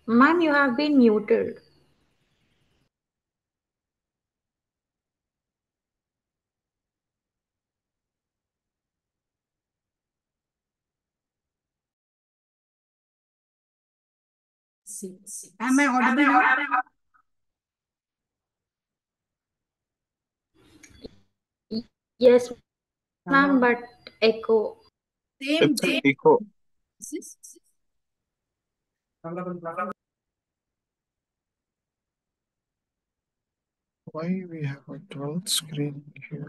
Ma'am, you have been muted. Am I audible now? Yes, ma'am, but echo. Same. It's an echo. Why we have a dual screen here?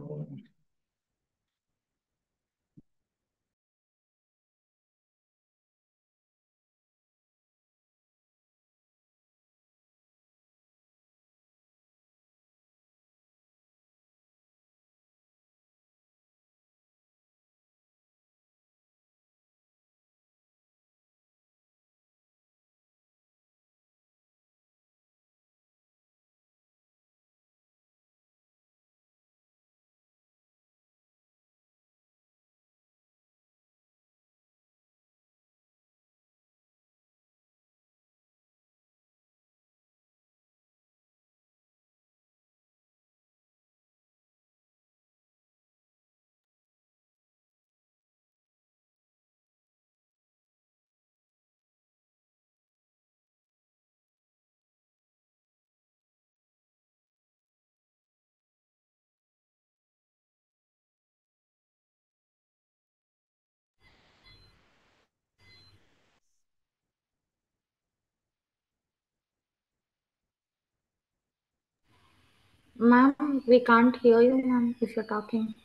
Ma'am, we can't hear you, ma'am, if you're talking.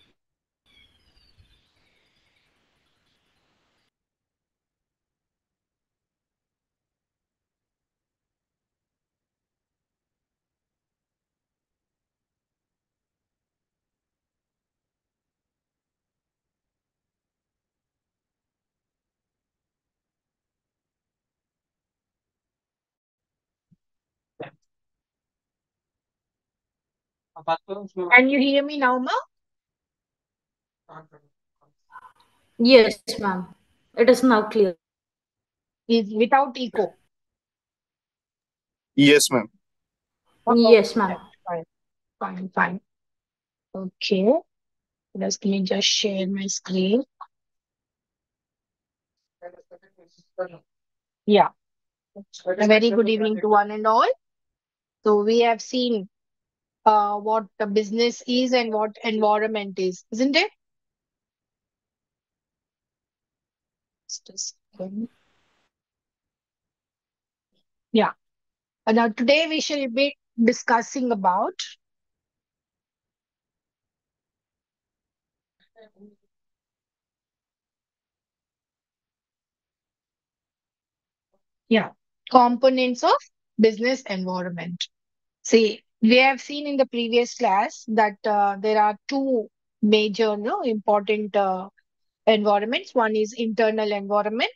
Can you hear me now, ma? Yes, ma'am. It is now clear. Is without echo. Yes, ma'am. Yes, ma'am. Fine, fine, fine. Okay. Let me just share my screen. Yeah. A very good evening to one and all. So we have seen what the business is and what environment is, isn't it? Just a second. Yeah. Now today we shall be discussing about, yeah, components of business environment. See, we have seen in the previous class that there are two major, no, important environments. One is internal environment,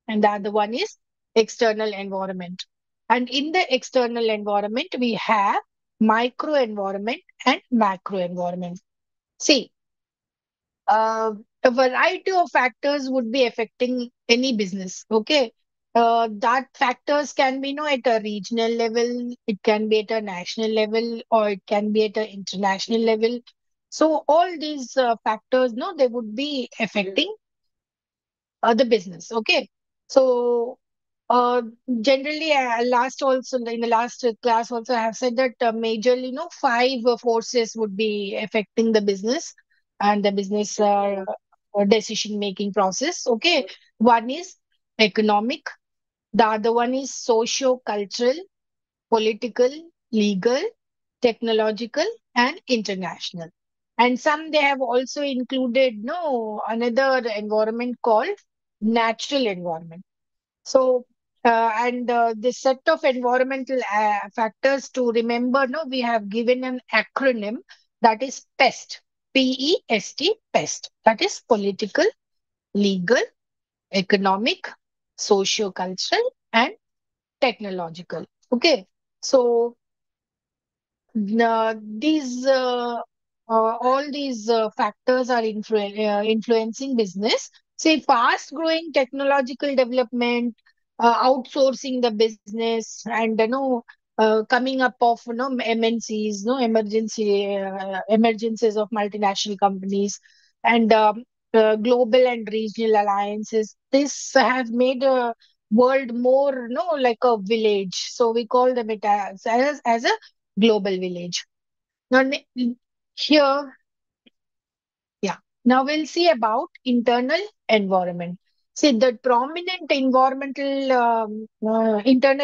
and the other one is external environment. And in the external environment, we have micro environment and macro environment. See, uh, a variety of factors would be affecting any business. Okay. That factors can be, at a regional level, it can be at a national level, or it can be at an international level. So all these factors, no, they would be affecting the business. Okay. So uh, generally, last also in the last class also I have said that majorly, five forces would be affecting the business and the business decision making process. Okay, one is economic, the other one is socio-cultural, political, legal, technological, and international. And some they have also included another environment called natural environment. So, and this set of environmental factors to remember, no, we have given an acronym that is PEST, PEST, PEST. That is political, legal, economic, socio-cultural, and technological. Okay. So, these all these factors are influencing business. Say, fast-growing technological development, outsourcing the business, and coming up of MNCs, emergencies of multinational companies, and global and regional alliances. This have made a world more like a village. So we call them it as a global village. Now here, yeah. Now we'll see about internal environment. See, the prominent internal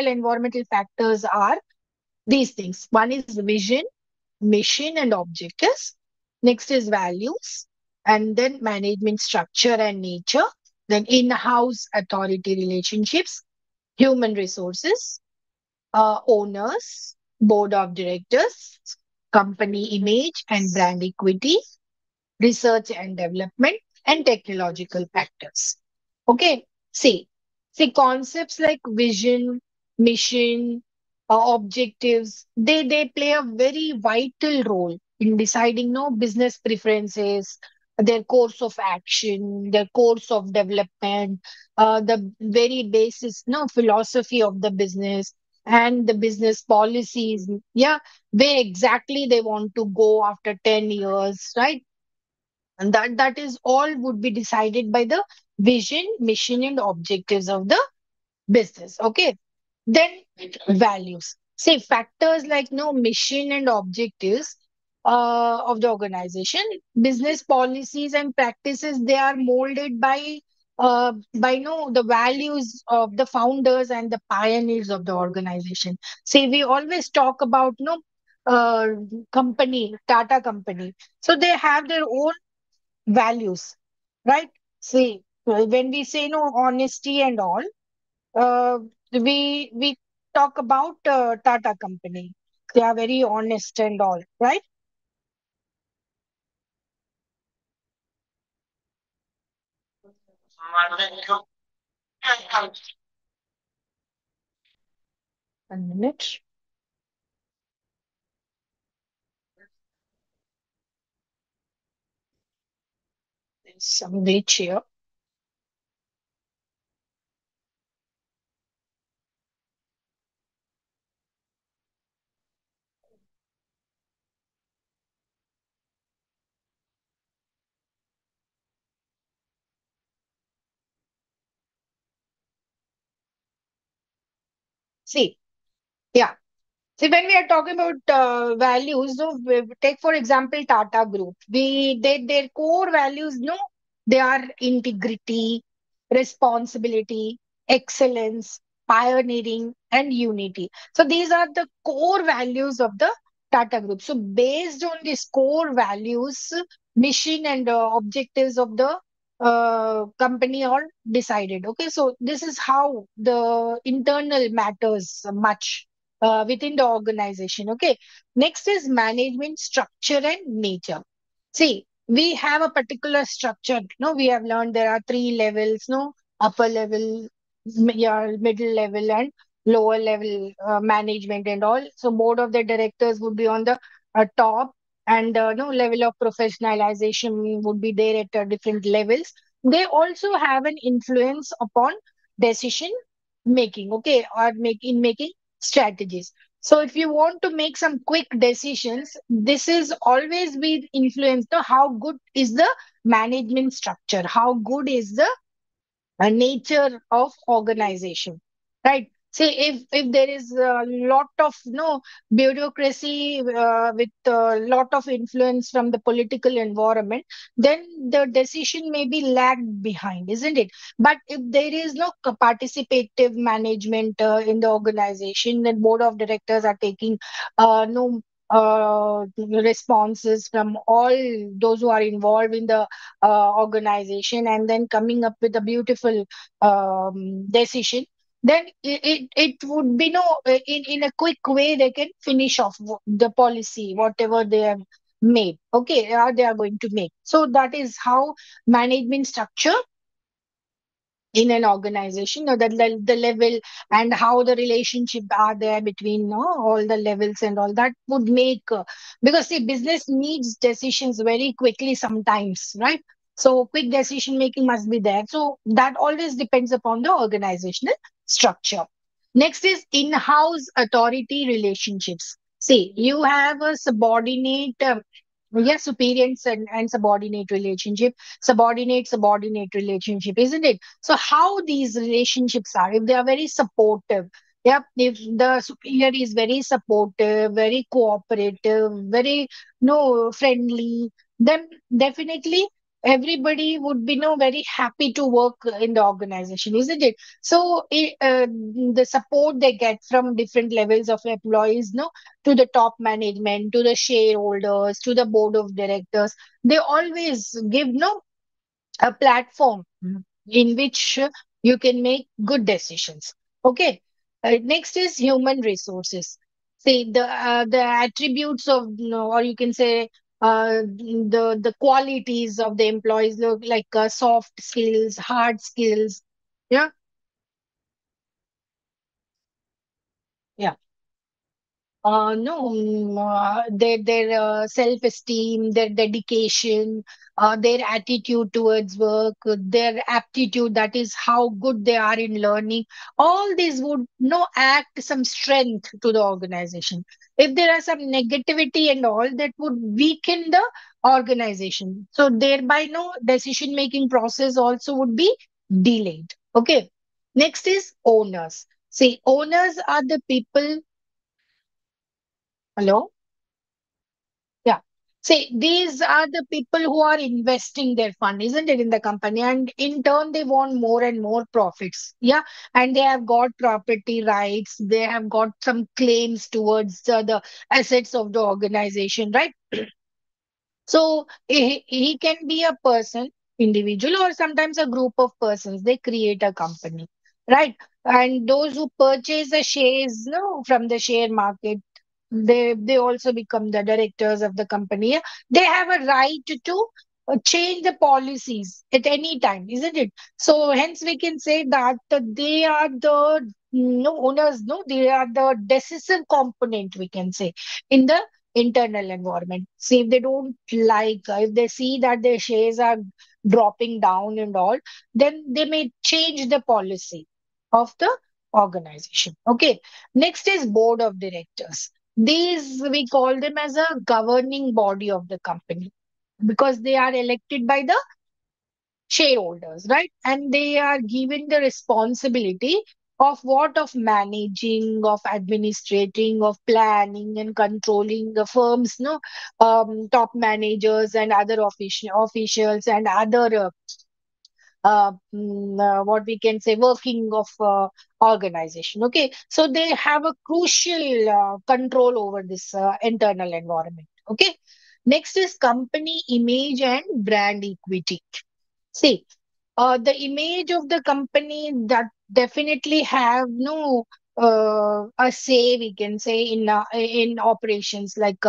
environmental factors are these things. One is vision, mission, and objectives. Next is values, and then management structure and nature. Then in-house authority relationships, human resources, owners, board of directors, company image and brand equity, research and development, and technological factors. Okay, see concepts like vision, mission, objectives, they play a very vital role in deciding no business preferences, their course of action, their course of development, the very basis no philosophy of the business and the business policies. Yeah, where exactly they want to go after 10 years, right? And that is all would be decided by the vision, mission, and objectives of the business. Okay. Then values. Say factors like no mission and objectives of the organization, business policies and practices, they are molded by no the values of the founders and the pioneers of the organization. Say we always talk about no uh, company, Tata company. So they have their own values, right? See, when we say no honesty and all, we talk about Tata company. They are very honest and all, right? A minute. There's some glitch here. See, yeah. See, when we are talking about values, no, take for example Tata Group. Their core values, no, they are integrity, responsibility, excellence, pioneering, and unity. So these are the core values of the Tata Group. So based on these core values, mission and objectives of the company are decided. Okay, so this is how the internal matters much within the organization. Okay. Next is management structure and nature. See, we have a particular structure. No, we have learned there are three levels. No, upper level, yeah, middle level, and lower level management and all. So, board of the directors would be on the top, and no level of professionalization would be there at different levels. They also have an influence upon decision making. Okay, or making strategies. So if you want to make some quick decisions, this is always be influenced to how good is the management structure, how good is the nature of organization, right? See, if there is a lot of no bureaucracy with a lot of influence from the political environment, then the decision may be lagged behind, isn't it? But if there is no participative management in the organization, then board of directors are taking no responses from all those who are involved in the organization, and then coming up with a beautiful decision, then it would be no in a quick way they can finish off the policy whatever they have made, okay, or they are going to make. So that is how management structure in an organization, or the level and how the relationship are there between all the levels and all that would make because see business needs decisions very quickly sometimes, right? So quick decision making must be there. So that always depends upon the organizational structure. Next is in-house authority relationships. See, you have a subordinate, yes, superior and subordinate relationship, subordinate relationship, isn't it? So, how these relationships are, if they are very supportive, yeah, if the superior is very supportive, very cooperative, very no friendly, then definitely everybody would be no very happy to work in the organization, isn't it? So the support they get from different levels of employees, no, to the top management, to the shareholders, to the board of directors, they always give no a platform in which you can make good decisions. Okay. Next is human resources. See the attributes of or you can say the qualities of the employees look like soft skills, hard skills. Yeah, yeah. No, their self-esteem, their dedication, their attitude towards work, their aptitude, that is how good they are in learning. All these would no act some strength to the organization. If there are some negativity and all, that would weaken the organization. So thereby, no decision-making process also would be delayed. Okay. Next is owners. See, owners are the people. Hello. Yeah. See, these are the people who are investing their fund, isn't it, in the company? And in turn, they want more and more profits. Yeah. And they have got property rights. They have got some claims towards the assets of the organization, right? So he can be a person, individual, or sometimes a group of persons. They create a company, right? And those who purchase the shares, no, from the share market, they also become the directors of the company. Yeah. They have a right to change the policies at any time, isn't it? So hence we can say that they are the no owners, no, they are the decisive component, we can say, in the internal environment. See, if they don't like, if they see that their shares are dropping down and all, then they may change the policy of the organization. Okay. Next is board of directors. These we call them as a governing body of the company because they are elected by the shareholders, right? And they are given the responsibility of what? Of managing, of administrating, of planning and controlling the firms, no, top managers and other officials and other what we can say working of organization. Okay, so they have a crucial control over this internal environment. Okay, next is company image and brand equity. See, the image of the company that definitely have no a say, we can say, in operations like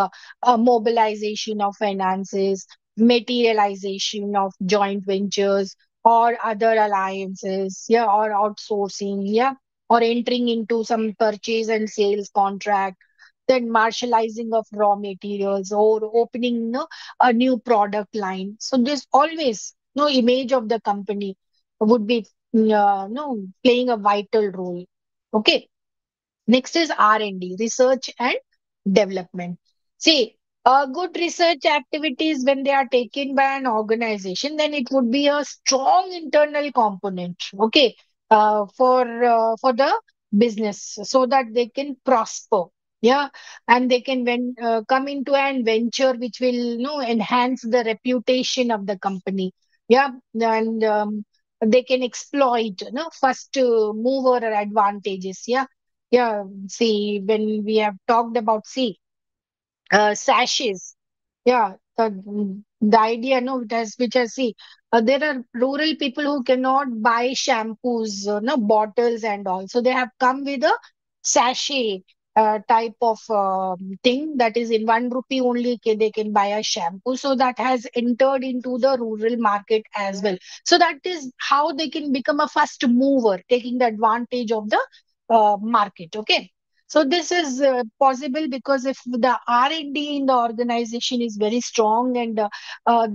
mobilization of finances, materialization of joint ventures or other alliances, yeah, or outsourcing, yeah, or entering into some purchase and sales contract, then marshalizing of raw materials or opening no, a new product line. So this always no image of the company would be no playing a vital role. Okay. Next is R&D, research and development. See, good research activities, when they are taken by an organization, then it would be a strong internal component. Okay, for the business, so that they can prosper. Yeah, and they can come into an venture which will enhance the reputation of the company. Yeah, and they can exploit first mover advantages. Yeah, yeah, see, when we have talked about, see, sashes, yeah, the idea, no, it has, which I see, there are rural people who cannot buy shampoos, no, bottles and all. So they have come with a sachet type of thing that is in 1 rupee only, they can buy a shampoo. So that has entered into the rural market as well. So that is how they can become a first mover, taking the advantage of the market. Okay. So this is possible because if the R&D in the organization is very strong and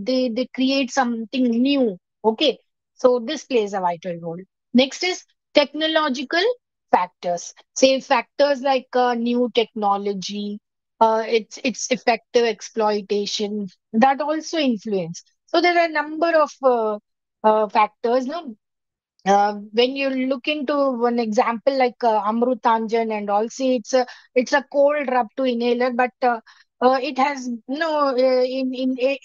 they create something new. Okay, so this plays a vital role. Next is Technological factors, say factors like new technology, its effective exploitation, that also influence. So there are a number of factors, no? When you look into one example like Amrutanjan and all, see it's a cold rub to inhaler, but it has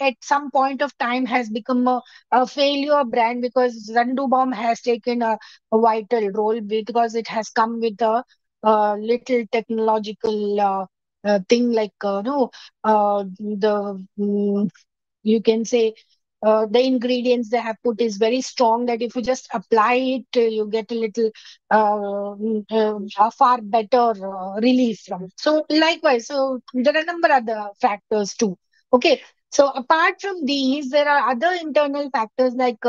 at some point of time has become a failure brand because Zandubom has taken a vital role because it has come with a little technological thing like no the you can say the ingredients they have put is very strong that if you just apply it you get a little a far better relief from it. So likewise, so there are a number of other factors too. Okay, so apart from these there are other internal factors like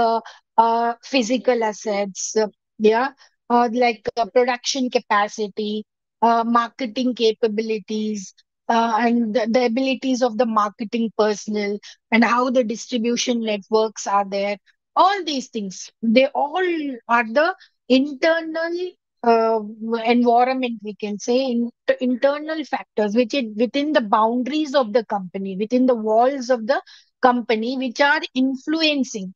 physical assets, yeah, like production capacity, marketing capabilities, and the abilities of the marketing personnel and how the distribution networks are there. All these things, they all are the internal uh, environment, we can say, internal factors which is within the boundaries of the company, within the walls of the company, which are influencing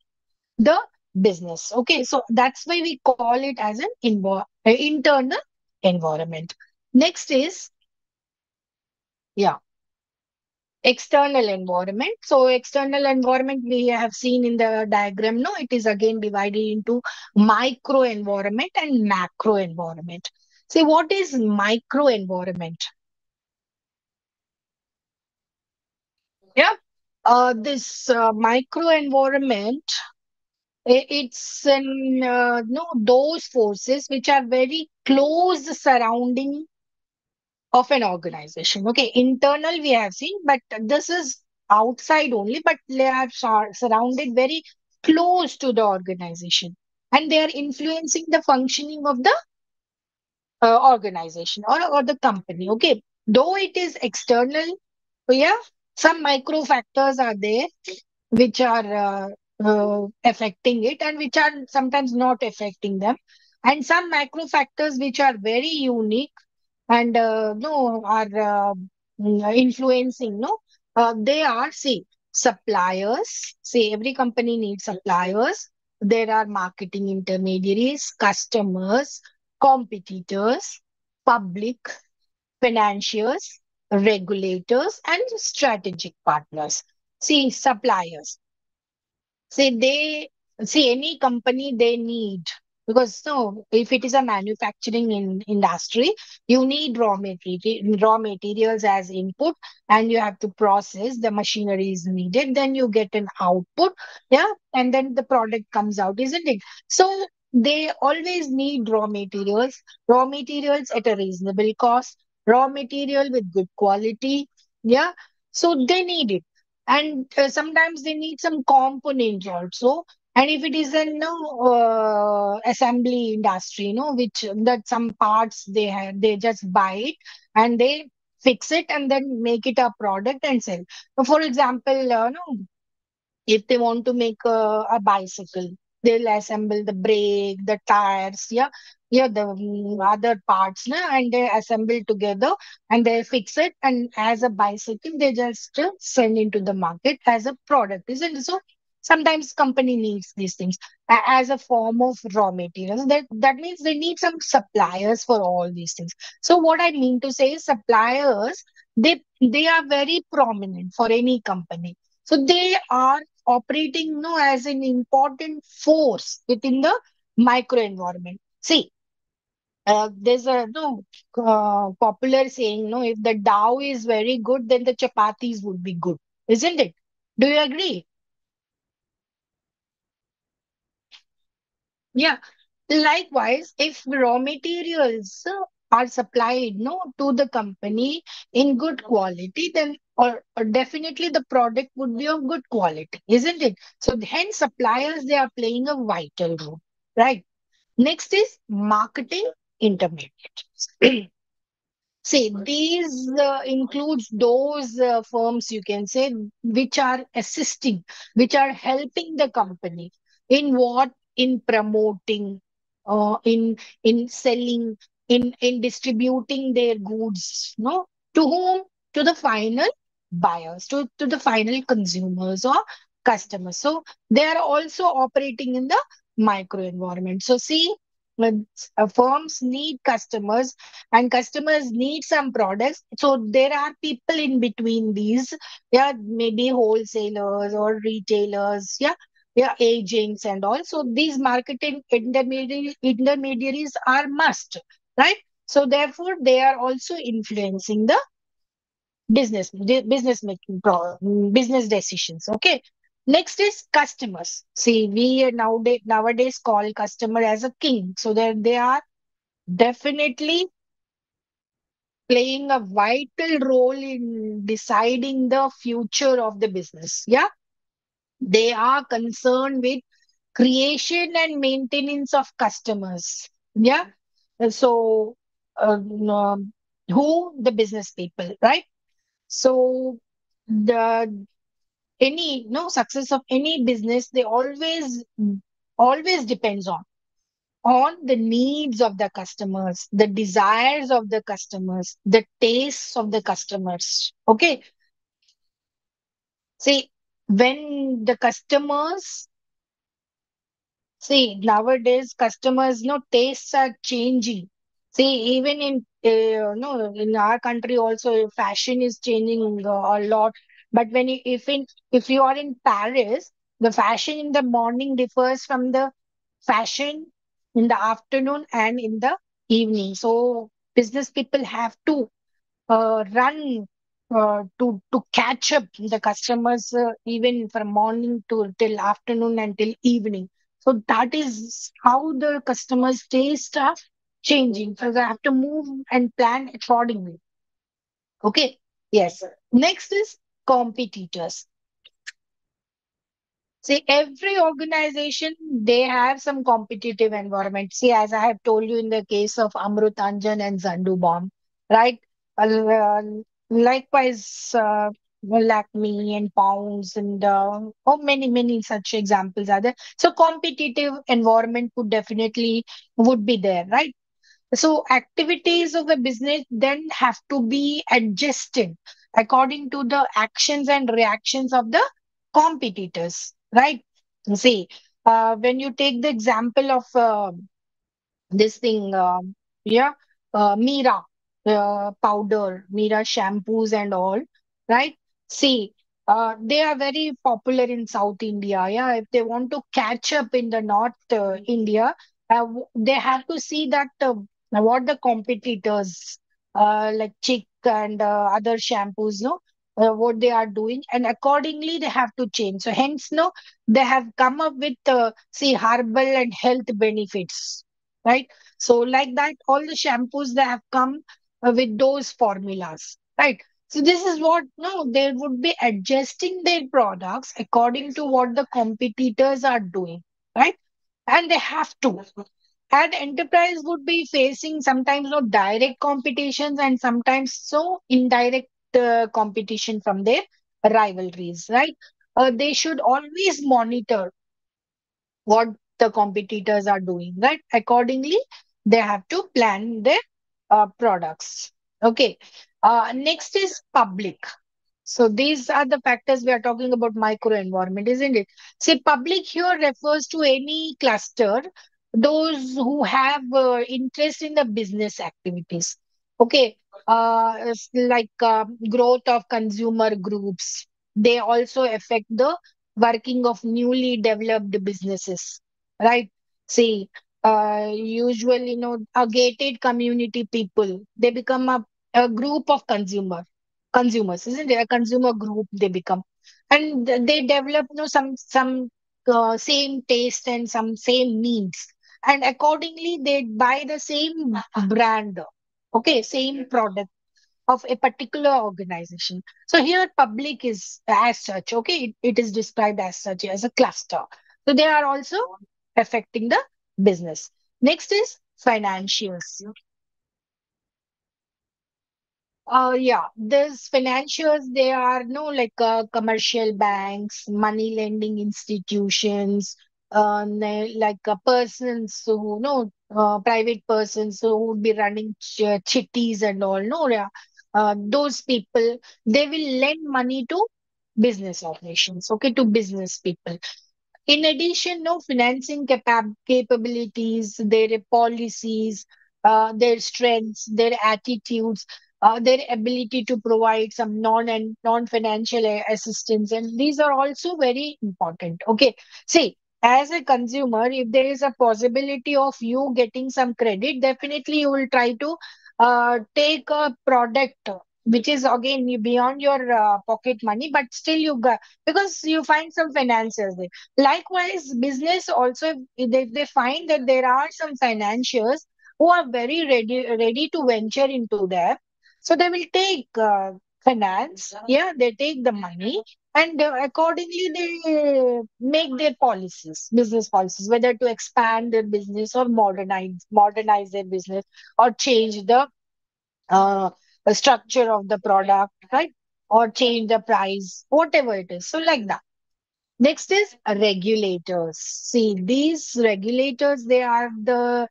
the business. Okay, so that's why we call it as an internal environment. Next is, yeah, external environment. So external environment we have seen in the diagram. No, it is again divided into micro environment and macro environment. See, what is micro environment? Yeah. This micro environment, it's no those forces which are very close surrounding of an organization. Okay, internal we have seen, but this is outside only, but they are surrounded very close to the organization and they are influencing the functioning of the organization or the company. Okay, though it is external, yeah, some micro factors are there which are affecting it and which are sometimes not affecting them, and some macro factors which are very unique and no are influencing, no, they are, see, suppliers. See, every company needs suppliers. There are marketing intermediaries, customers, competitors, public, financiers, regulators, and strategic partners. See, suppliers, see, they see any company they need, because no, if it is a manufacturing industry, you need raw materials as input, and you have to process. The machinery is needed. Then you get an output, yeah, and then the product comes out, isn't it? So they always need raw materials at a reasonable cost, raw material with good quality, yeah. So they need it, and sometimes they need some components also. And if it is a no assembly industry, which that some parts they have, they just buy it and they fix it and then make it a product and sell. So for example, no, if they want to make a bicycle, they'll assemble the brake, the tires, yeah, yeah, the other parts, na, and they assemble together and they fix it. And as a bicycle, they just send into the market as a product, isn't it? So sometimes company needs these things as a form of raw materials. That means they need some suppliers for all these things. So what I mean to say is suppliers, they are very prominent for any company. So they are operating no as an important force within the micro environment. See, there's a no popular saying, no, if the dough is very good, then the chapatis would be good, isn't it? Do you agree? Yeah. Likewise, if raw materials are supplied no to the company in good quality, then or definitely the product would be of good quality, isn't it? So hence suppliers, they are playing a vital role, right? Next is marketing intermediaries. See, these includes those firms, you can say, which are assisting, which are helping the company in what? In promoting. in selling, in distributing their goods, no, to whom? To the final buyers, to the final consumers or customers. So they are also operating in the micro environment. So see, when firms need customers and customers need some products, so there are people in between these, yeah, maybe wholesalers or retailers, yeah, agents and all. So these marketing intermediaries are must, right? So therefore, they are also influencing the business making business decisions. Okay. Next is customers. See, we nowadays call customer as a king. So they are definitely playing a vital role in deciding the future of the business. Yeah, they are concerned with creation and maintenance of customers. Yeah. So, um, who? The business people, right? So, the any no success of any business, they always depends on the needs of the customers, the desires of the customers, the tastes of the customers. Okay. See, when the customers See, nowadays customers, tastes are changing. See, even in no, in our country also, fashion is changing a lot. But if you are in Paris, the fashion in the morning differs from the fashion in the afternoon and in the evening. So business people have to run to catch up the customers, even from morning to till afternoon and till evening. So that is how the customers' taste are changing. So they have to move and plan accordingly. Okay. Yes. Next is competitors. See, every organization, they have some competitive environment. See, as I have told you in the case of Amrut Anjan and Zandu Bomb, right? Uh, Likewise, Lakme and Pounds and many such examples are there. So competitive environment would be there, right? So activities of a business then have to be adjusted according to the actions and reactions of the competitors, right? See, when you take the example of this thing, yeah, Mira powder, Mira shampoos and all, right? See, they are very popular in South India. Yeah, if they want to catch up in the North India, they have to see that what the competitors like Chick and other shampoos, no, what they are doing, and accordingly they have to change. So hence, no, they have come up with see herbal and health benefits, right? So, like that, all the shampoos they have come with those formulas, right? So, this is what, no, they would be adjusting their products according to what the competitors are doing, right? And they have to. And enterprise would be facing sometimes no direct competitions and sometimes so indirect competition from their rivalries, right? They should always monitor what the competitors are doing, right? Accordingly, they have to plan their products. Okay. Next is public. So these are the factors we are talking about micro environment, isn't it? See, public here refers to any cluster, those who have interest in the business activities. Okay, it's like growth of consumer groups. They also affect the working of newly developed businesses, right? See, usually, a gated community people, they become a group of consumers, isn't it? A consumer group they become, and they develop, some same taste and some same needs, and accordingly they buy the same brand, okay, same product of a particular organization. So here public is as such, okay, it is described as such as a cluster. So they are also affecting the business. Next is financials. Yeah, these financiers, they are no like commercial banks, money lending institutions, like persons who know private persons who would be running chitties and all, no, yeah. Those people, they will lend money to business operations, okay, to business people. In addition, no financing capabilities, their policies, their strengths, their attitudes, their ability to provide some non-financial assistance, and these are also very important. Okay, see, as a consumer, if there is a possibility of you getting some credit, definitely you will try to take a product which is again beyond your pocket money, but still you got, because you find some finances there. Likewise, business also, if they find that there are some financiers who are very ready to venture into that, so they will take finance, yeah, they take the money, and accordingly they make their policies, business policies, whether to expand their business or modernize their business, or change uh, the structure of the product, right? Or change the price, whatever it is. So like that. Next is regulators. See, these regulators, they are the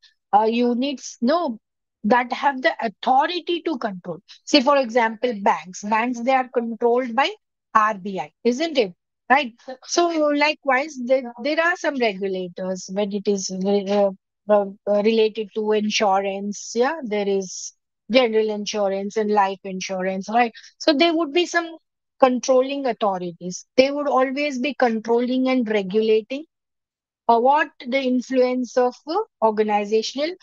units, no, that have the authority to control. Say, for example, banks. Banks, they are controlled by RBI, isn't it? Right. So, likewise, there are some regulators when it is related to insurance. Yeah, there is general insurance and life insurance, right? So, there would be some controlling authorities. They would always be controlling and regulating what the influence of organizational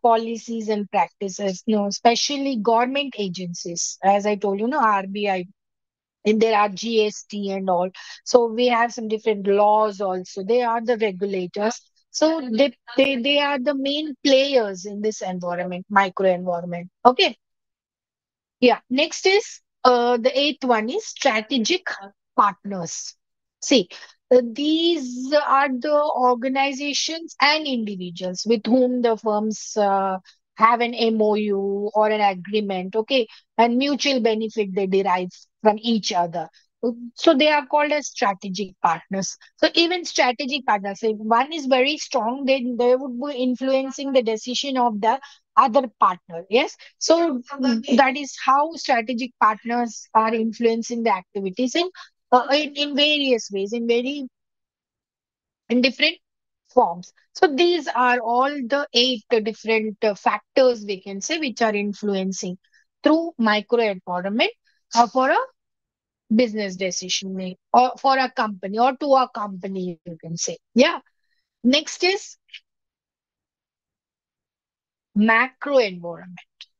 policies and practices, especially government agencies. As I told you, RBI, and there are GST and all. So we have some different laws also. They are the regulators. So they are the main players in this environment, micro environment. Okay. Yeah. Next is the eighth one is strategic partners. See, these are the organizations and individuals with whom the firms have an MOU or an agreement, okay, and mutual benefit they derive from each other. So they are called as strategic partners. So even strategic partners, if one is very strong, then they would be influencing the decision of the other partner. Yes. So that is how strategic partners are influencing the activities in various ways, in different forms. So these are all the eight different factors we can say which are influencing through micro environment for a business decision make, or for a company, or to a company, you can say. Yeah. Next is macro environment.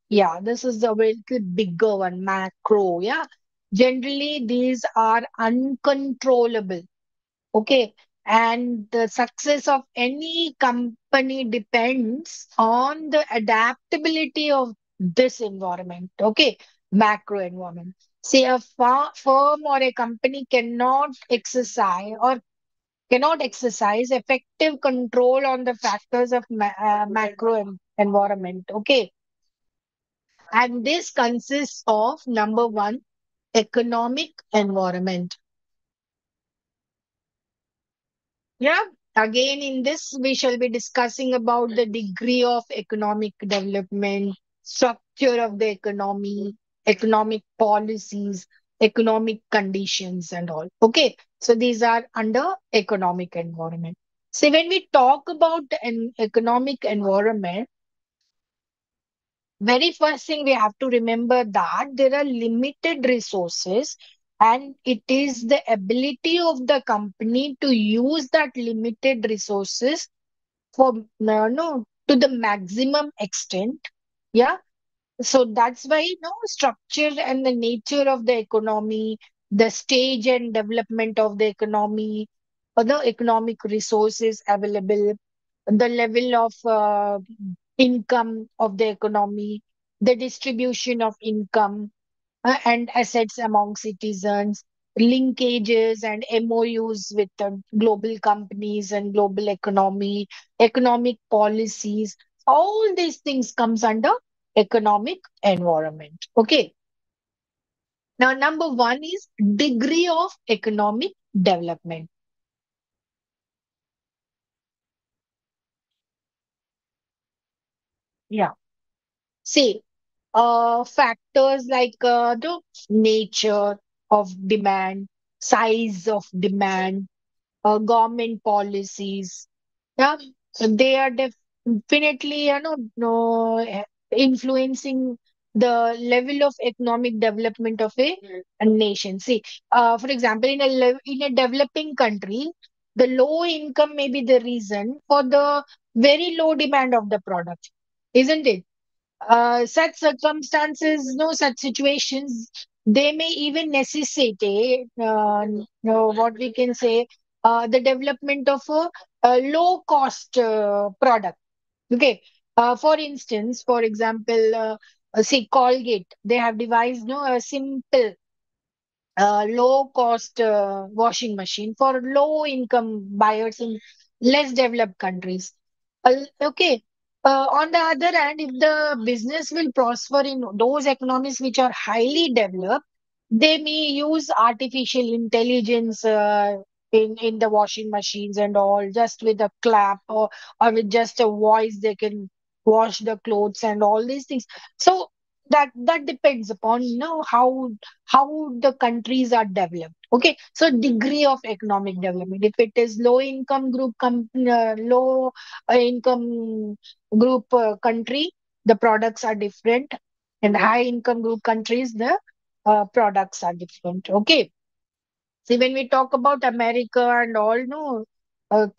Yeah, this is a little bigger one, macro. Yeah. Generally, these are uncontrollable. Okay. And the success of any company depends on the adaptability of this environment. Okay. Macro environment. Say a firm or a company cannot exercise effective control on the factors of macro environment. Okay. And this consists of number one, economic environment. Yeah. Again, in this, we shall be discussing about the degree of economic development, structure of the economy, economic policies, economic conditions, and all. Okay. So these are under economic environment. So when we talk about an economic environment, very first thing we have to remember that there are limited resources, and it is the ability of the company to use that limited resources for no to the maximum extent. Yeah. So that's why structure and the nature of the economy, the stage and development of the economy, other economic resources available, the level of income of the economy, the distribution of income and assets among citizens, linkages and MOUs with global companies and global economy, economic policies. All these things comes under economic environment. Okay. Now, number one is degree of economic development. Yeah. See, factors like the nature of demand, size of demand, government policies. Yeah, they are definitely, no, influencing the level of economic development of a nation. See, for example, in a developing country, the low income may be the reason for the very low demand of the product, isn't it? Such circumstances, no, such situations, they may even necessitate, what we can say, the development of a low cost product. Okay. For instance, for example, say Colgate, they have devised no a simple low cost washing machine for low income buyers in less developed countries. Okay. On the other hand, if the business will prosper in those economies which are highly developed, they may use artificial intelligence in the washing machines and all, just with a clap, or with just a voice, they can wash the clothes and all these things. So that depends upon, how the countries are developed. Okay, so degree of economic development. If it is low income group, low income group country, the products are different, and high income group countries, the products are different. Okay. See, when we talk about America and all, no,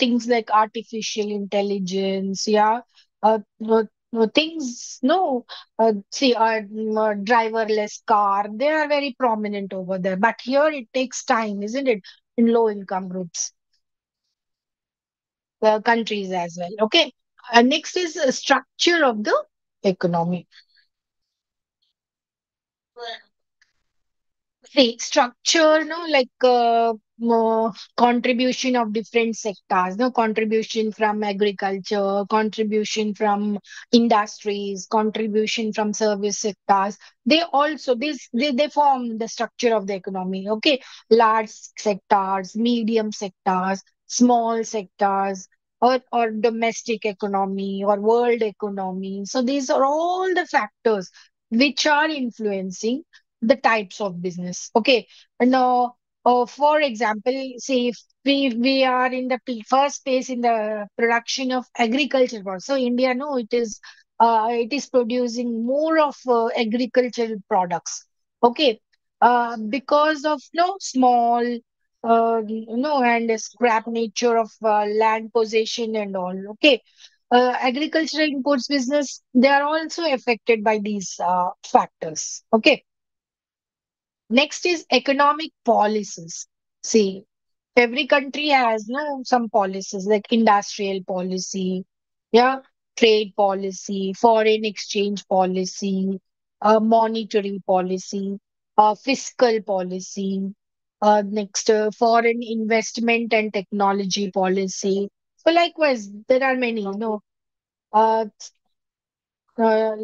things like artificial intelligence, yeah, things, no, see, driverless car, they are very prominent over there. But here it takes time, isn't it? In low income groups, countries as well. Okay. Next is structure of the economy. See, structure, no, like contribution of different sectors, no, contribution from agriculture, contribution from industries, contribution from service sectors. They also, they form the structure of the economy. Okay, large sectors, medium sectors, small sectors, or domestic economy or world economy. So these are all the factors which are influencing the types of business. Okay. Now, for example, say if we are in the first phase in the production of agriculture products. So India, no, it is producing more of agricultural products. Okay. Because of no small, and the scrap nature of land possession and all. Okay. Agricultural imports business, they are also affected by these factors. Okay. Next is economic policies. See, every country has, no, some policies like industrial policy, yeah, trade policy, foreign exchange policy, monetary policy, fiscal policy, next, foreign investment and technology policy. So likewise, there are many, uh, uh,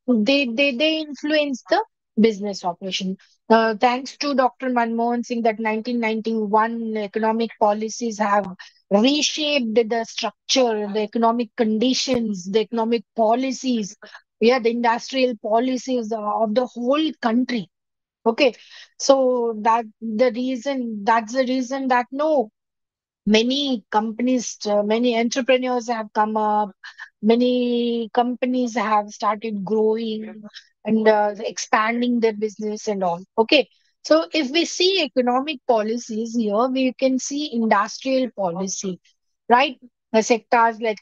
they influence the business operation. Thanks to Dr. Manmohan Singh, that 1991 economic policies have reshaped the structure, the economic conditions, the economic policies, yeah, the industrial policies of the whole country. Okay, so that's the reason that no, many companies, many entrepreneurs have come up, many companies have started growing and expanding their business and all. Okay. So if we see economic policies here, we can see industrial policy, right? The sectors like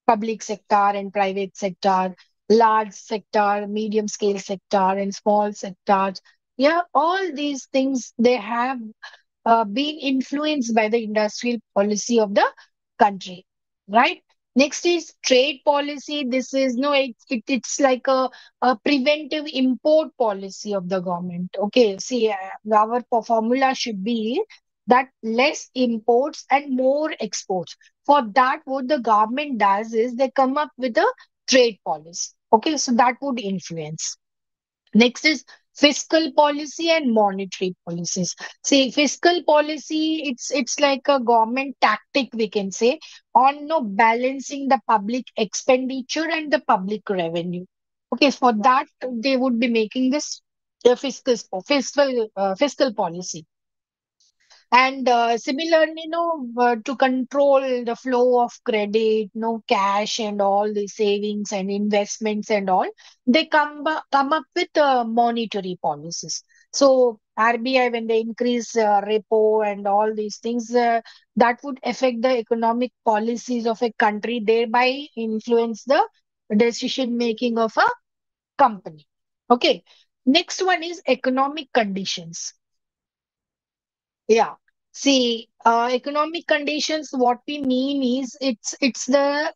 public sector and private sector, large sector, medium scale sector, and small sectors. Yeah, all these things, they have being influenced by the industrial policy of the country, right? Next is trade policy. This is no, it's like a preventive import policy of the government. Okay, see, our formula should be that less imports and more exports. For that, what the government does is they come up with a trade policy. Okay, so that would influence. Next is fiscal policy and monetary policies. See, fiscal policy, it's like a government tactic, we can say, on no balancing the public expenditure and the public revenue. Okay, for that they would be making this fiscal policy. And similarly, to control the flow of credit, no cash and all the savings and investments and all, they come up with monetary policies. So RBI, when they increase repo and all these things, that would affect the economic policies of a country, thereby influence the decision making of a company. Okay. Next one is economic conditions. Yeah. See, economic conditions, what we mean is it's the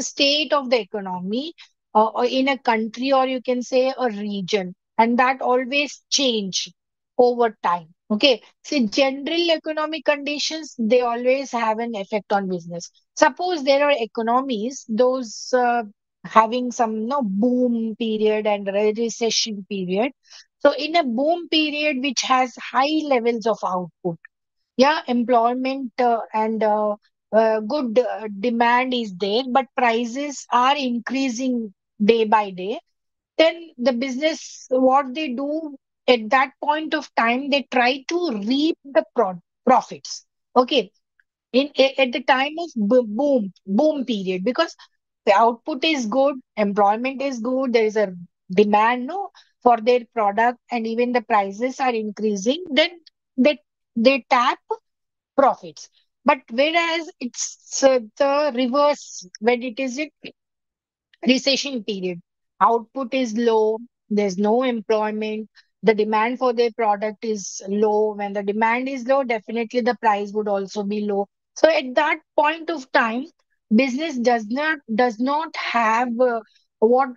state of the economy or in a country, or you can say a region, and that always change over time. Okay. See, general economic conditions, they always have an effect on business. Suppose there are economies, those having some no boom period and recession period. So in a boom period which has high levels of output, yeah, employment and good demand is there, but prices are increasing day by day, then the business, what they do at that point of time, they try to reap the profits. Okay, at the time of boom period, because the output is good, employment is good, there is a demand no for their product, and even the prices are increasing, then they they tap profits. But whereas it's the reverse when it is in recession period, output is low, there's no employment, the demand for their product is low. When the demand is low, definitely the price would also be low. So at that point of time, business does not have what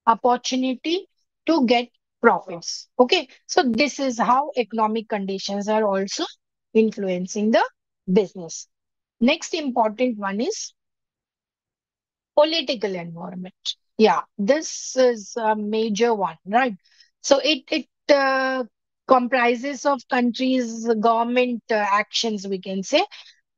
opportunity to get profits. Okay, so this is how economic conditions are also influencing the business. Next important one is political environment. Yeah, this is a major one, right? So it comprises of countries' government actions, we can say,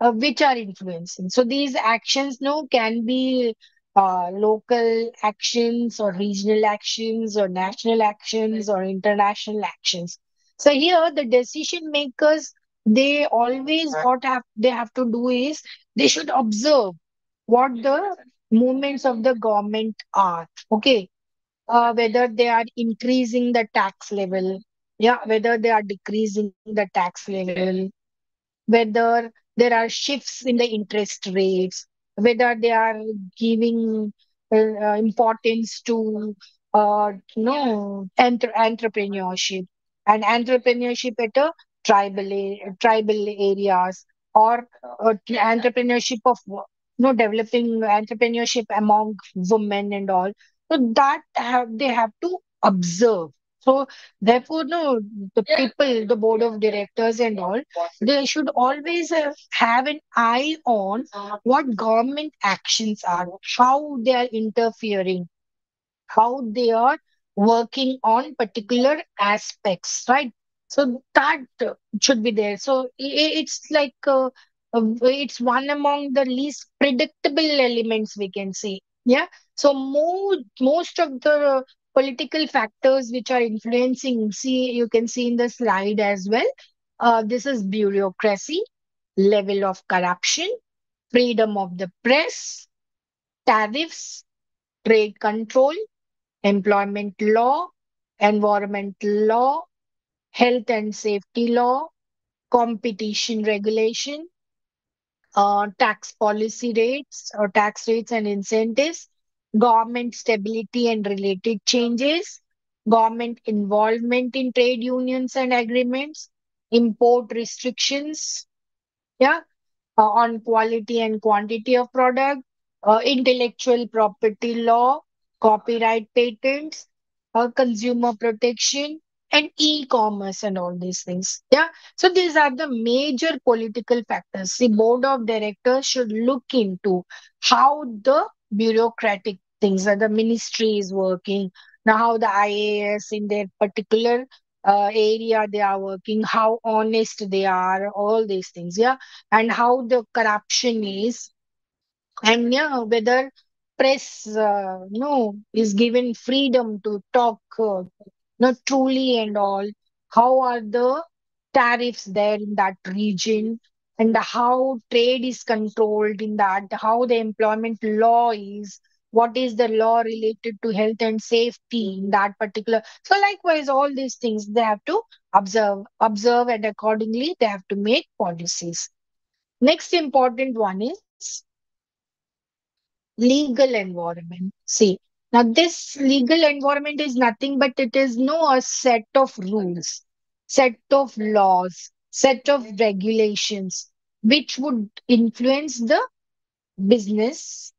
which are influencing. So these actions no can be local actions or regional actions or national actions or international actions. So here the decision makers, they always they have to do is they should observe what the movements of the government are. Okay, whether they are increasing the tax level, yeah, whether they are decreasing the tax level, whether there are shifts in the interest rates, whether they are giving importance to entrepreneurship, and entrepreneurship at a tribal areas, or entrepreneurship of developing entrepreneurship among women and all. So that they have to observe. So therefore, no, the people, the board of directors and all, they should always have an eye on what government actions are, how they are interfering, how they are working on particular aspects, right? So that should be there. So it's like it's one among the least predictable elements, we can say. Yeah. So most of the political factors which are influencing, see, you can see in the slide as well. This is bureaucracy, level of corruption, freedom of the press, tariffs, trade control, employment law, environment law, health and safety law, competition regulation, tax policy rates or tax rates and incentives, government stability and related changes, government involvement in trade unions and agreements, import restrictions, yeah, on quality and quantity of product, intellectual property law, copyright patents, consumer protection, and e-commerce and all these things. Yeah. So these are the major political factors. The board of directors should look into how the bureaucratic things, that the ministry is working, Now, how the IAS in their particular area they are working, how honest they are, all these things, yeah, and how the corruption is, and yeah, whether press, is given freedom to talk, truly and all. How are the tariffs there in that region, and how trade is controlled in that, how the employment law is, what is the law related to health and safety in that particular. So likewise, all these things they have to observe, and accordingly they have to make policies. Next important one is legal environment. See, now this legal environment is nothing but it is no a set of rules, set of laws, set of regulations which would influence the business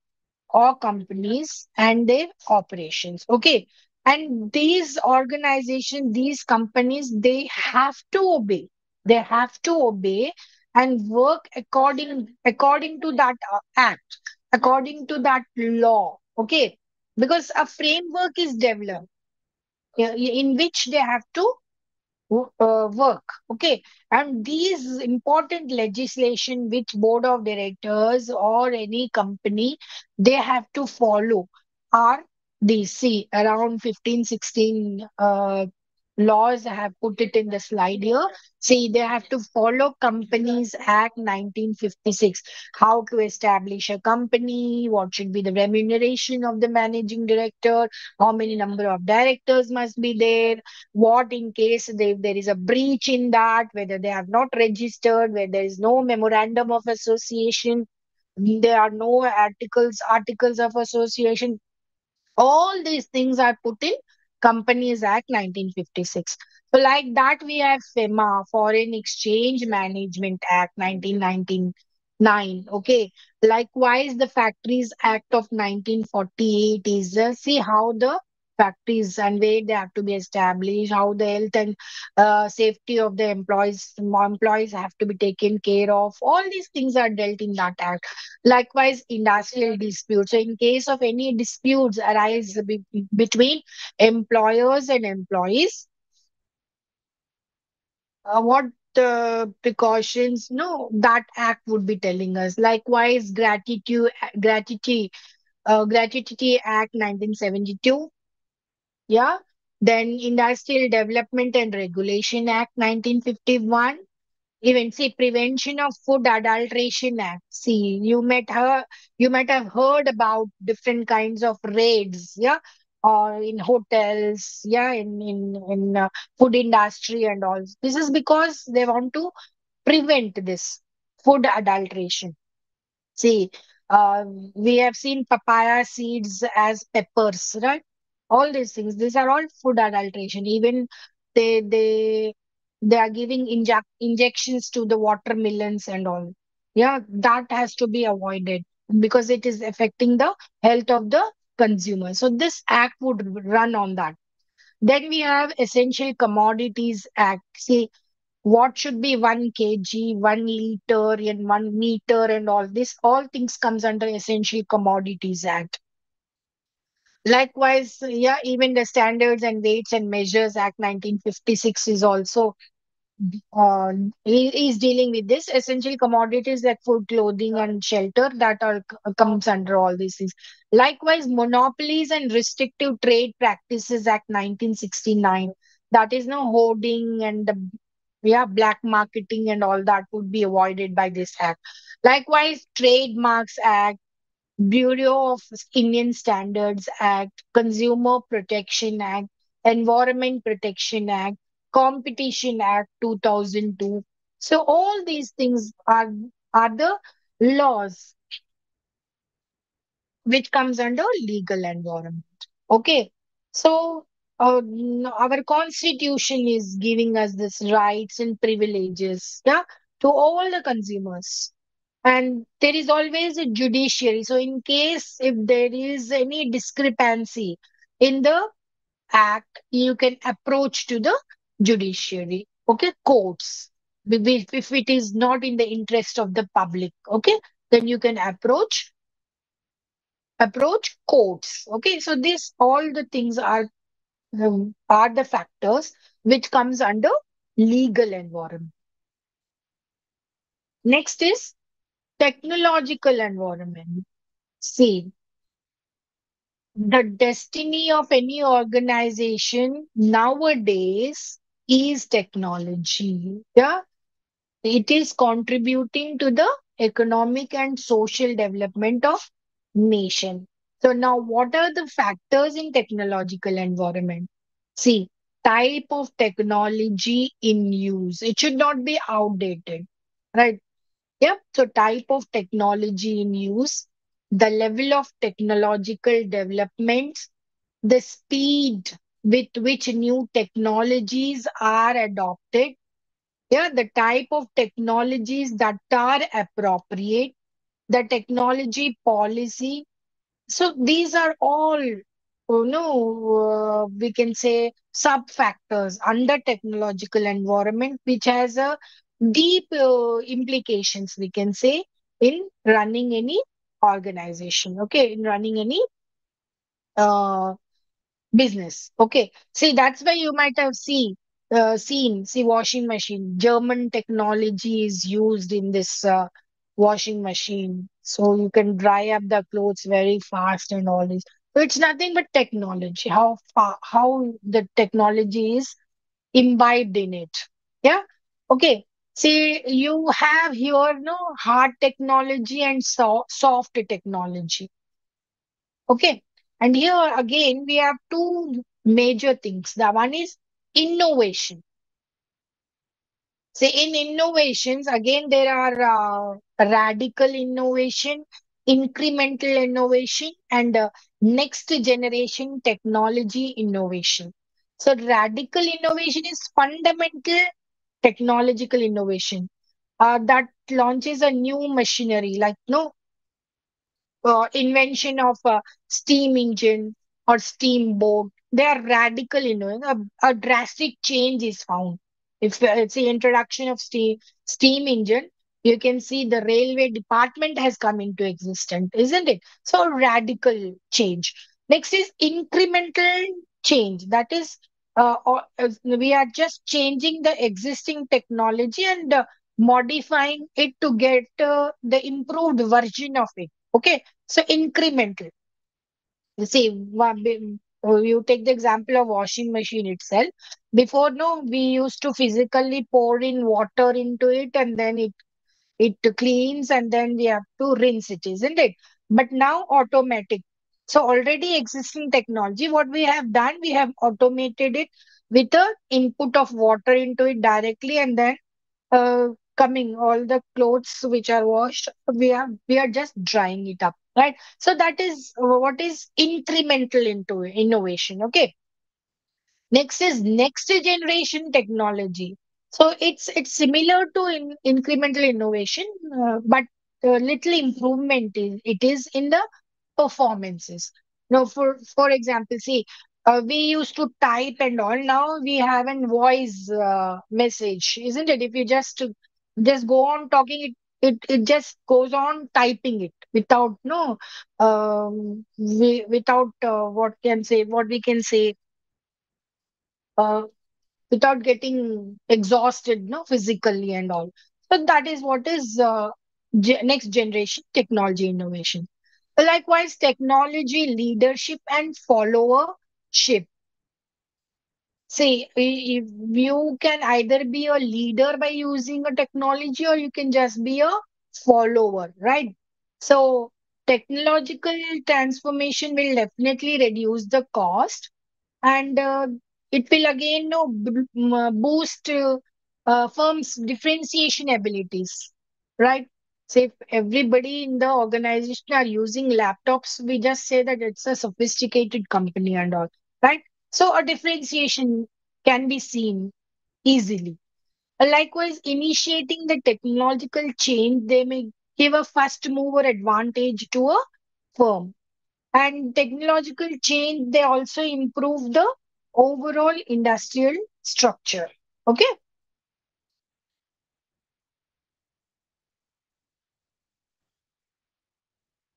or companies and their operations. Okay. And these organizations, these companies, they have to obey. They have to obey and work according to that act, according to that law. Okay. Because a framework is developed, in which they have to work. Okay. And these important legislation which board of directors or any company they have to follow are these. See, around 15, 16 laws. I have put it in the slide here. See, they have to follow Companies Act 1956. How to establish a company, what should be the remuneration of the managing director, how many number of directors must be there, what in case there is a breach in that, whether they have not registered, where there is no memorandum of association, there are no articles of association. All these things are put in Companies Act 1956. So, like that, we have FEMA, Foreign Exchange Management Act 1999. Okay. Likewise, the Factories Act of 1948 is see how the factories and where they have to be established, how the health and safety of the employees have to be taken care of. All these things are dealt in that act. Likewise, industrial disputes. So, in case of any disputes arise between employers and employees, what precautions? No, that act would be telling us. Likewise, gratuity Act 1972. Yeah. Then Industrial Development and Regulation Act 1951. Even see Prevention of Food Adulteration Act. See, you might have heard about different kinds of raids, yeah, or in hotels, yeah, in food industry and all. This is because they want to prevent this food adulteration. See, we have seen papaya seeds as peppers, right? All these things. These are all food adulteration. Even they they they are giving injections to the watermelons and all. Yeah, that has to be avoided because it is affecting the health of the consumer. So this act would run on that. Then we have Essential Commodities Act. See, what should be 1 kg, 1 liter, and 1 meter, and all this, all things comes under Essential Commodities Act. Likewise, yeah, even the Standards and Weights and Measures Act 1956 is also he is dealing with this essential commodities like food, clothing, and shelter that are comes under all these things. Likewise, Monopolies and Restrictive Trade Practices Act 1969. That is no hoarding and the yeah black marketing and all that would be avoided by this act. Likewise, Trademarks Act, Bureau of Indian Standards Act, Consumer Protection Act, Environment Protection Act, Competition Act 2002. So all these things are the laws which comes under legal environment. Okay. So our constitution is giving us this rights and privileges, yeah, to all the consumers. And there is always a judiciary. So in case if there is any discrepancy in the act, you can approach to the judiciary. Okay, courts. If it is not in the interest of the public, okay, then you can approach courts. Okay, so this all the things are are the factors which comes under legal environment. Next is technological environment. See, the destiny of any organization nowadays is technology. Yeah, it is contributing to the economic and social development of nation. So now what are the factors in technological environment? See, type of technology in use. It should not be outdated, right? Yep. So type of technology in use, the level of technological developments, the speed with which new technologies are adopted, yeah, the type of technologies that are appropriate, the technology policy. So these are all, we can say sub factors under technological environment, which has a deep implications, we can say, in running any organization. Okay, in running any uh, business. Okay. See, that's why you might have see washing machine. German technology is used in this washing machine. So you can dry up the clothes very fast and all this. So it's nothing but technology. How the technology is imbibed in it. Yeah. Okay. See, you have here no hard technology and soft technology. Okay. And here again, we have two major things. The one is innovation. So in innovations, again, there are radical innovation, incremental innovation, and next generation technology innovation. So radical innovation is fundamental technological innovation that launches a new machinery, like no invention of a steam engine or steamboat. They are radical, a drastic change is found. If it's the introduction of steam engine, you can see the railway department has come into existence, isn't it? So radical change. Next is incremental change. That is, we are just changing the existing technology and modifying it to get the improved version of it. Okay, so incremental. You see, you take the example of washing machine itself. Before, no, we used to physically pour in water into it and then it cleans and then we have to rinse it, isn't it? But now automatic. So already existing technology, what we have done, we have automated it with a input of water into it directly and then uh, coming all the clothes which are washed, we are just drying it up, right? So that is what is incremental into innovation. Okay. Next is next generation technology. So it's similar to incremental innovation, but little improvement is it is in the performances. Now, for example, see, we used to type and all. Now we have an voice message, isn't it? If you just go on talking, it just goes on typing it without no, without what we can say. Uh, Without getting exhausted no physically and all. So that is what is next generation technology innovation. Likewise, technology leadership and followership. See, if you can either be a leader by using a technology or you can just be a follower, right? So technological transformation will definitely reduce the cost and it will again no, boost firms' differentiation abilities, right? So if everybody in the organization are using laptops, we just say that it's a sophisticated company and all, right? So a differentiation can be seen easily. Likewise, initiating the technological change, they may give a first mover advantage to a firm and technological change they also improve the overall industrial structure. Okay.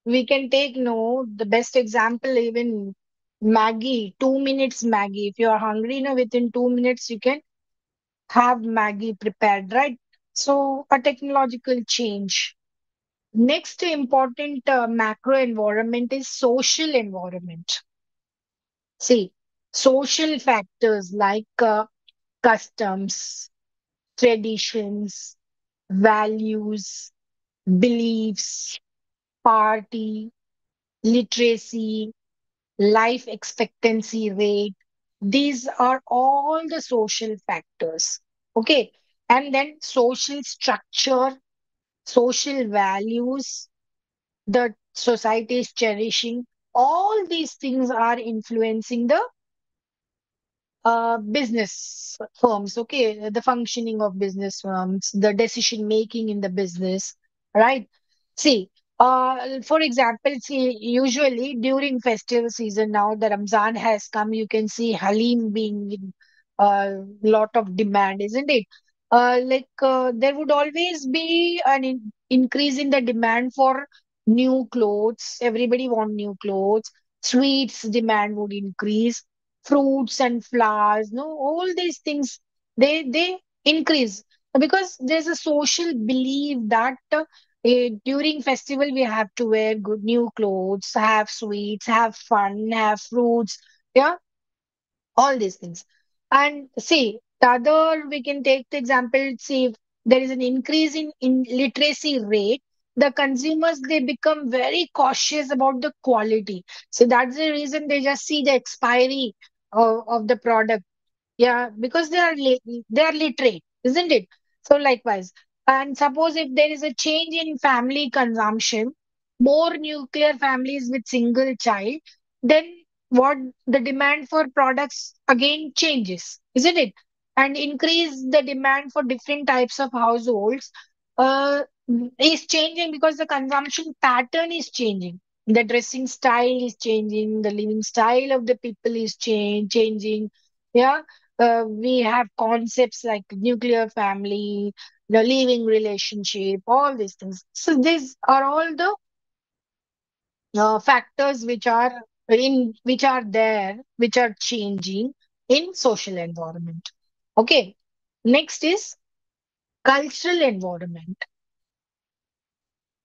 We can take no the best example even Maggie, 2 minutes Maggie. If you are hungry, within 2 minutes you can have Maggie prepared, right? So a technological change. Next important macro environment is social environment. See, social factors like customs, traditions, values, beliefs, party, literacy, life expectancy rate. These are all the social factors. Okay. And then social structure, social values, the society is cherishing. All these things are influencing the business firms, okay, the functioning of business firms, the decision making in the business, right? See, for example, see, usually during festival season now, the Ramzan has come, you can see Halim being in a lot of demand, isn't it? There would always be an increase in the demand for new clothes. Everybody want new clothes. Sweets demand would increase, fruits and flowers, no, all these things, they increase because there's a social belief that during festival we have to wear good new clothes, have sweets, have fun, have fruits, yeah, all these things. And see, the other, we can take the example, see, if there is an increase in literacy rate, the consumers, they become very cautious about the quality. So that's the reason they just see the expiry of the product, yeah, because they are literate, isn't it? So likewise, and suppose if there is a change in family consumption, more nuclear families with single child, then what, the demand for products again changes, isn't it? And increase the demand for different types of households uh, is changing because the consumption pattern is changing. The dressing style is changing, the living style of the people is changing. Yeah, we have concepts like nuclear family, the living relationship, all these things. So these are all the factors which are there, which are changing in social environment. Okay. Next is cultural environment.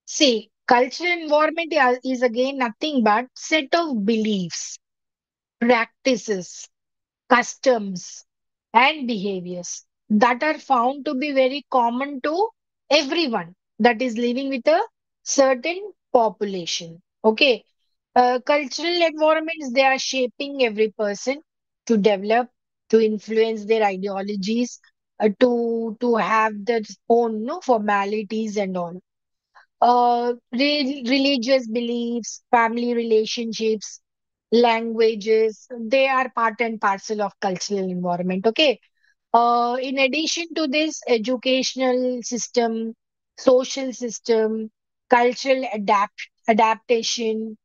See, cultural environment is again nothing but set of beliefs, practices, customs, and behaviors that are found to be very common to everyone that is living with a certain population. Okay. Cultural environments, they are shaping every person to develop, to influence their ideologies, to have their own no, formalities and all. Religious beliefs, family relationships, languages, they are part and parcel of cultural environment. Okay. In addition to this, educational system, social system, cultural adaptation,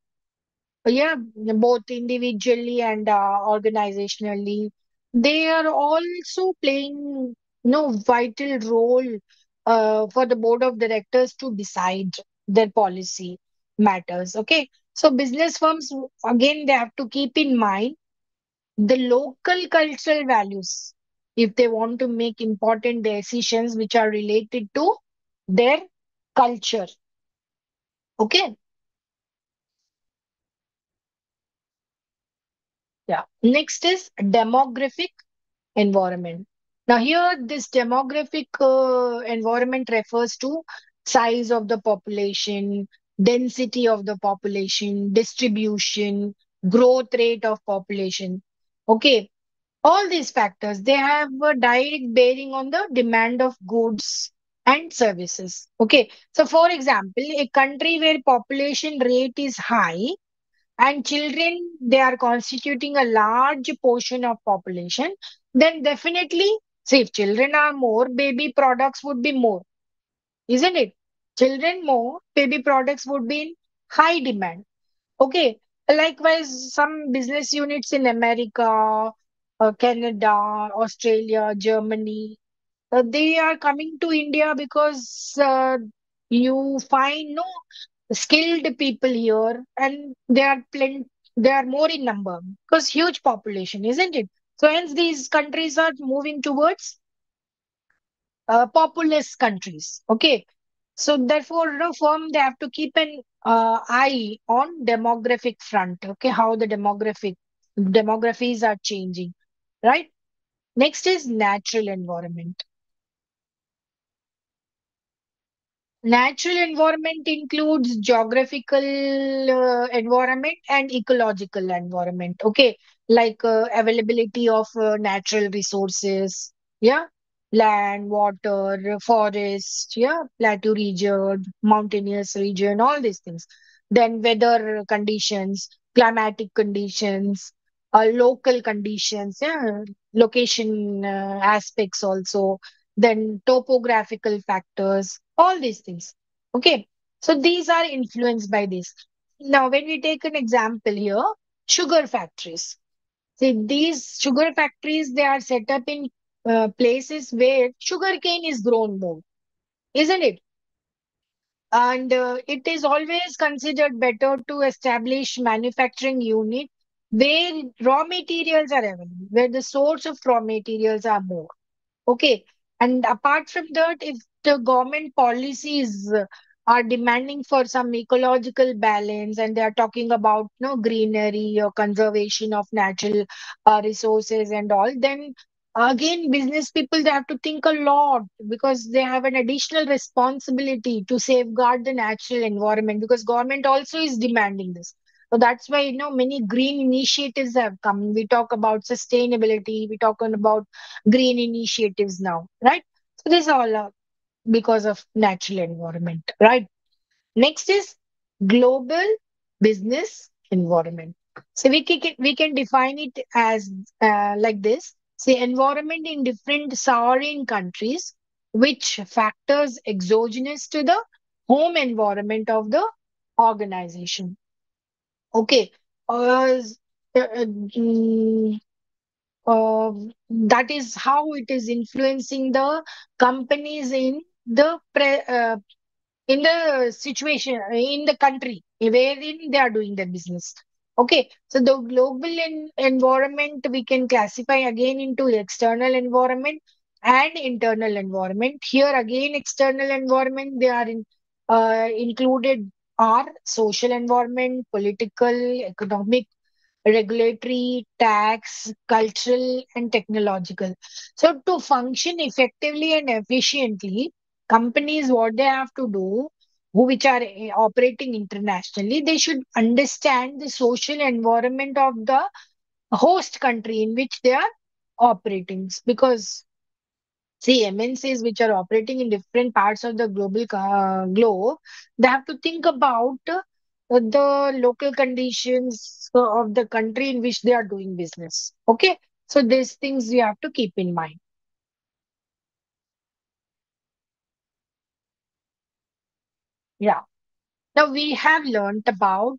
yeah, both individually and organizationally, they are also playing no vital role for the board of directors to decide their policy matters. Okay, so business firms again they have to keep in mind the local cultural values if they want to make important decisions which are related to their culture. Okay, yeah. Next is demographic environment. Now, here, this demographic environment refers to size of the population, density of the population, distribution, growth rate of population. Okay, all these factors they have a direct bearing on the demand of goods and services. Okay, so for example, a country where population rate is high and children they are constituting a large portion of population, then definitely, see, if children are more, baby products would be more, isn't it? Children more, baby products would be in high demand. Okay, likewise, some business units in America, Canada, Australia, Germany, they are coming to India because you find no skilled people here and they are plenty. They are more in number because huge population, isn't it? So hence these countries are moving towards populous countries. Okay. So therefore, firm they have to keep an eye on demographic front. Okay, how the demographies are changing, right? Next is natural environment. Natural environment includes geographical environment and ecological environment. Okay, like availability of natural resources, yeah, land, water, forest, yeah, plateau region, mountainous region, all these things. Then weather conditions, climatic conditions, local conditions, yeah, location aspects also, then topographical factors, all these things. Okay, so these are influenced by this. Now, when we take an example here, sugar factories. See, these sugar factories, they are set up in places where sugarcane is grown more, isn't it? And it is always considered better to establish manufacturing unit where raw materials are available, where the source of raw materials are more. Okay. And apart from that, if the government policies are demanding for some ecological balance and they are talking about greenery or conservation of natural resources and all, then again business people they have to think a lot because they have an additional responsibility to safeguard the natural environment because government also is demanding this. So that's why many green initiatives have come. We talk about sustainability, we talk about green initiatives now, right? So this is all because of natural environment, right? Next is global business environment. So we can define it as like this. Say environment in different sovereign countries, which factors exogenous to the home environment of the organization. Okay. Uh, mm, uh, that is how it is influencing the companies in the situation in the country wherein they are doing their business. Okay, so the global environment we can classify again into external environment and internal environment. Here again, external environment they are included are social environment, political, economic, regulatory, tax, cultural, and technological. So, to function effectively and efficiently, companies what they have to do, which are operating internationally, they should understand the social environment of the host country in which they are operating. Because see, MNCs which are operating in different parts of the global globe, they have to think about the local conditions of the country in which they are doing business. Okay, so these things you have to keep in mind. Yeah. Now we have learned about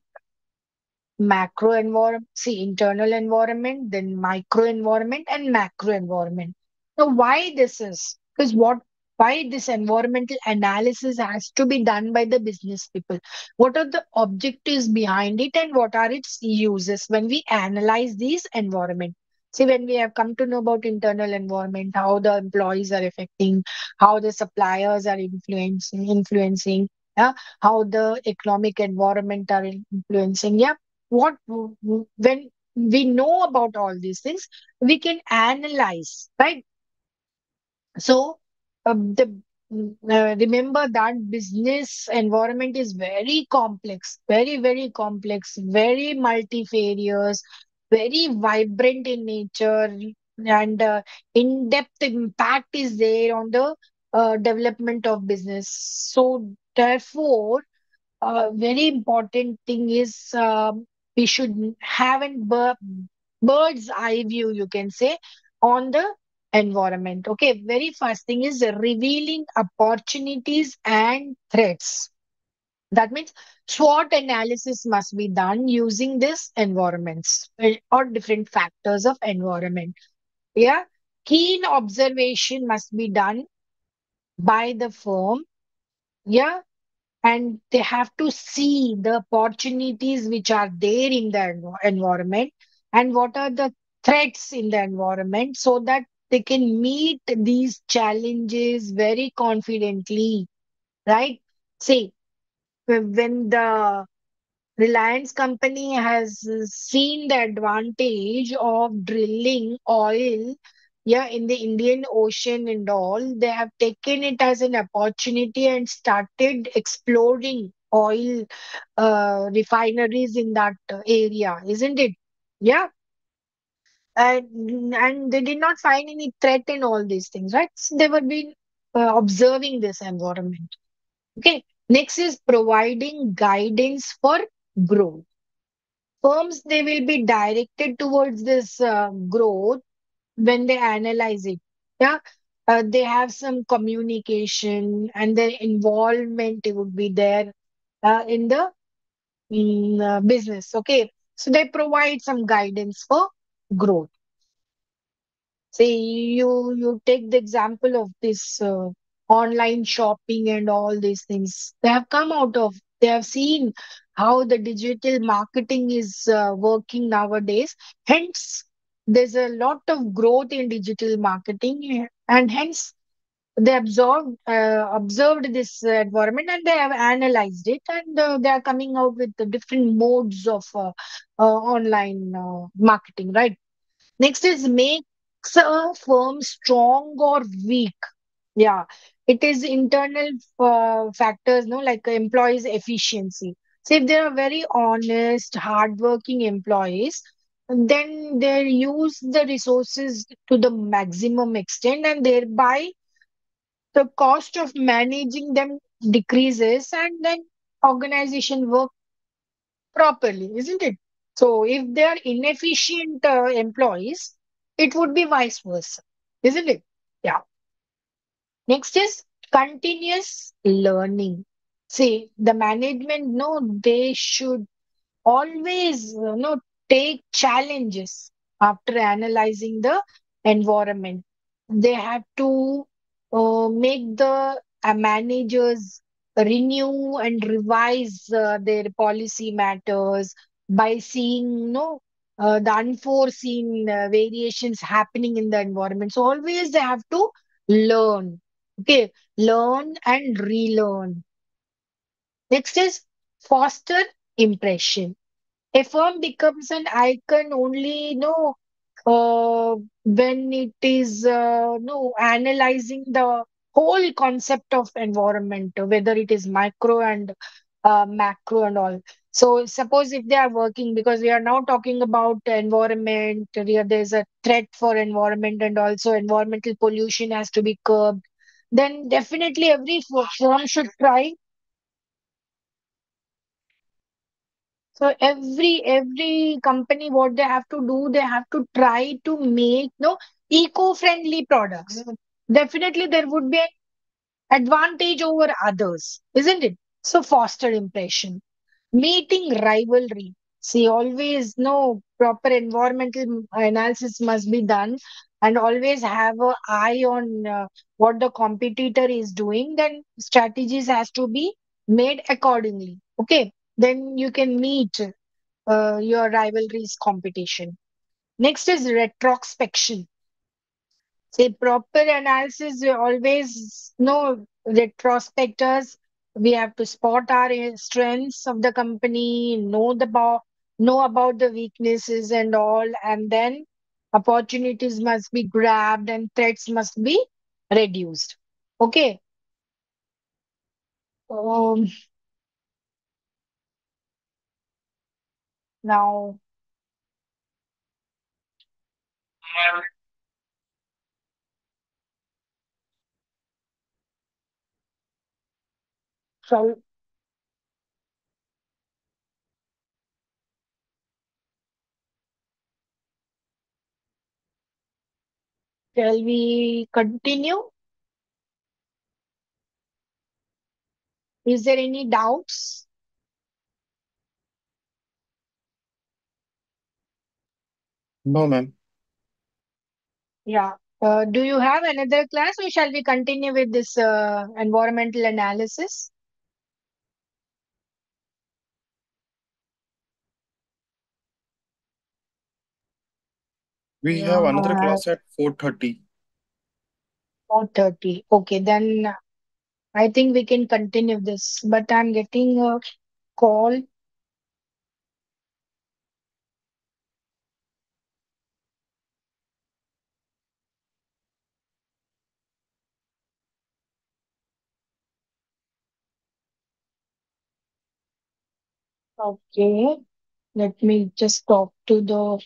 macro environment, see internal environment, then micro environment and macro environment. Now, why this is? Because why this environmental analysis has to be done by the business people? What are the objectives behind it and what are its uses when we analyze these environment? See, when we have come to know about internal environment, how the employees are affecting, how the suppliers are influencing, yeah, how the economic environment are influencing, yeah, when we know about all these things we can analyze, right? So the remember that business environment is very complex, very complex, very multifarious, very vibrant in nature, and in-depth impact is there on the development of business. So therefore very important thing is we should have a bird's eye view, you can say, on the environment. Okay, very first thing is revealing opportunities and threats. That means SWOT analysis must be done using this environments or different factors of environment. Yeah, keen observation must be done by the firm. Yeah, and they have to see the opportunities which are there in the environment and what are the threats in the environment so that they can meet these challenges very confidently, right? See, when the Reliance company has seen the advantage of drilling oil, yeah, in the Indian Ocean and all. They have taken it as an opportunity and started exploring oil refineries in that area, isn't it? Yeah, and they did not find any threat in all these things, right? So they were been observing this environment. Okay, next is providing guidance for growth. Firms, they will be directed towards this growth when they analyze it. Yeah, they have some communication and their involvement would be there in the business. Okay, so they provide some guidance for growth. Say you take the example of this online shopping and all these things. They have come out of. They have seen how the digital marketing is working nowadays. Hence, there's a lot of growth in digital marketing, and hence they observed this environment and they have analyzed it, and they are coming out with the different modes of online marketing, right? Next is makes a firm strong or weak. Yeah, it is internal factors, no, like employees' efficiency. So if they are very honest, hardworking employees, then they use the resources to the maximum extent, and thereby the cost of managing them decreases, and then organization work properly, isn't it? So if they are inefficient employees, it would be vice versa, isn't it? Yeah. Next is continuous learning. See, the management, no, they should always take challenges after analyzing the environment. They have to make the managers renew and revise their policy matters by seeing the unforeseen variations happening in the environment. So always they have to learn. Okay, learn and relearn. Next is foster impression. A firm becomes an icon only when it is analyzing the whole concept of environment, whether it is micro and macro and all. So suppose if they are working, because we are now talking about environment, there's a threat for environment and also environmental pollution has to be curbed, then definitely every firm should try. So every company, what they have to do, they have to try to make eco-friendly products. Definitely, there would be an advantage over others, isn't it? So foster impression, meeting rivalry. See, always no proper environmental analysis must be done, and always have an eye on what the competitor is doing. Then strategies has to be made accordingly. Okay, then you can meet your rivalries competition. Next is retrospection. Say proper analysis, we always know retrospectors. We have to spot our strengths of the company, know about the weaknesses and all, and then opportunities must be grabbed and threats must be reduced. Okay. Um, now, shall, shall we continue? Is there any doubts? No, ma'am. Yeah. Do you have another class or shall we continue with this environmental analysis? We have another Yeah, class at 4:30. 4:30. Okay, then I think we can continue this. But I'm getting a call. Okay, let me just talk to the.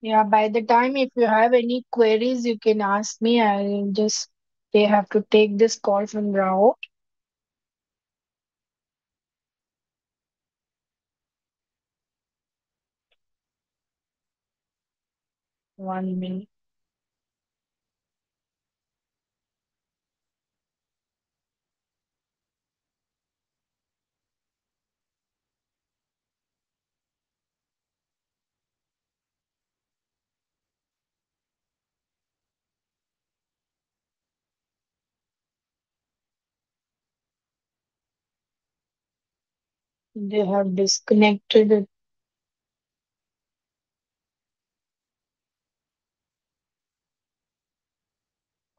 Yeah, by the time if you have any queries, you can ask me. I'll just they have to take this call from Rao. 1 minute. They have disconnected it.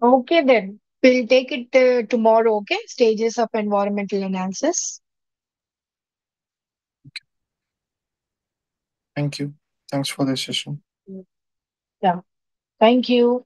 Okay, then we'll take it tomorrow. Okay, stages of environmental analysis. Thank you. Thanks for this session. Yeah, thank you.